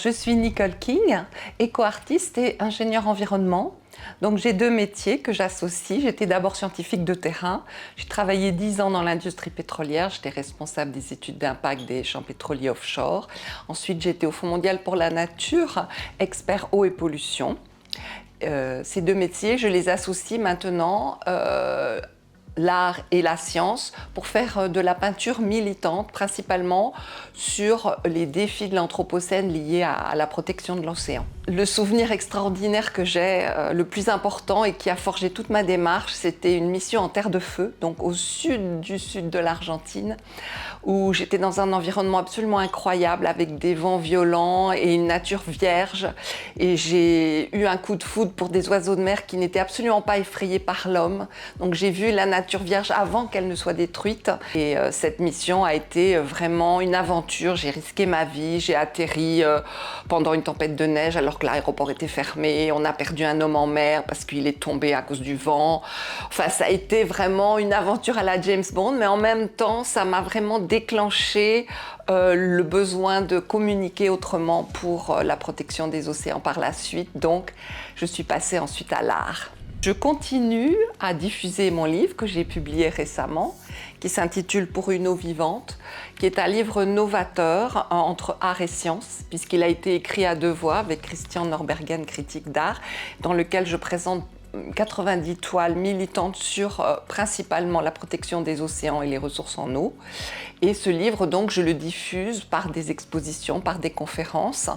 Je suis Nicole King, éco-artiste et ingénieure environnement. Donc j'ai deux métiers que j'associe. J'étais d'abord scientifique de terrain. J'ai travaillé 10 ans dans l'industrie pétrolière. J'étais responsable des études d'impact des champs pétroliers offshore. Ensuite, j'étais au Fonds mondial pour la nature, expert eau et pollution. Ces deux métiers, je les associe maintenant l'art et la science pour faire de la peinture militante, principalement sur les défis de l'Anthropocène liés à la protection de l'océan. Le souvenir extraordinaire que j'ai, le plus important et qui a forgé toute ma démarche, c'était une mission en terre de feu, donc au sud de l'Argentine, où j'étais dans un environnement absolument incroyable avec des vents violents et une nature vierge. Et j'ai eu un coup de foudre pour des oiseaux de mer qui n'étaient absolument pas effrayés par l'homme. Donc j'ai vu la nature vierge avant qu'elle ne soit détruite. Et cette mission a été vraiment une aventure. J'ai risqué ma vie, j'ai atterri pendant une tempête de neige alors que l'aéroport était fermé. On a perdu un homme en mer parce qu'il est tombé à cause du vent. Enfin, ça a été vraiment une aventure à la James Bond, mais en même temps, ça m'a vraiment déclenché le besoin de communiquer autrement pour la protection des océans par la suite. Donc, je suis passée ensuite à l'art. Je continue à diffuser mon livre que j'ai publié récemment, qui s'intitule Pour une eau vivante, qui est un livre novateur entre art et science, puisqu'il a été écrit à deux voix avec Christian Norbergen, critique d'art, dans lequel je présente 90 toiles militantes sur principalement la protection des océans et les ressources en eau. Et ce livre, donc, je le diffuse par des expositions, par des conférences.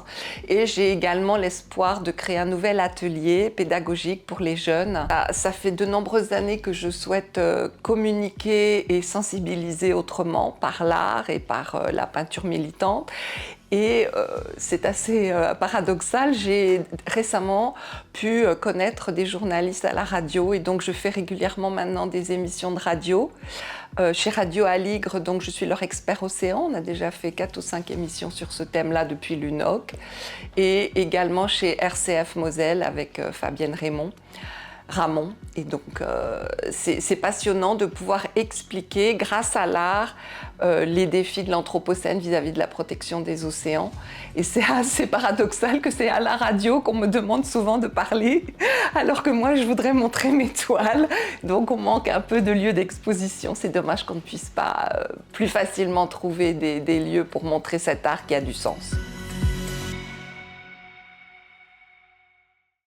Et j'ai également l'espoir de créer un nouvel atelier pédagogique pour les jeunes. Ça fait de nombreuses années que je souhaite communiquer et sensibiliser autrement par l'art et par la peinture militante. Et c'est assez paradoxal, j'ai récemment pu connaître des journalistes à la radio et donc je fais régulièrement maintenant des émissions de radio. Chez Radio Aligre, donc je suis leur expert océan, on a déjà fait 4 ou 5 émissions sur ce thème-là depuis l'UNOC. Et également chez RCF Moselle avec Fabienne Ramon. Et donc, c'est passionnant de pouvoir expliquer, grâce à l'art, les défis de l'Anthropocène vis-à-vis de la protection des océans. Et c'est assez paradoxal que c'est à la radio qu'on me demande souvent de parler, alors que moi, je voudrais montrer mes toiles. Donc, on manque un peu de lieux d'exposition. C'est dommage qu'on ne puisse pas plus facilement trouver des lieux pour montrer cet art qui a du sens.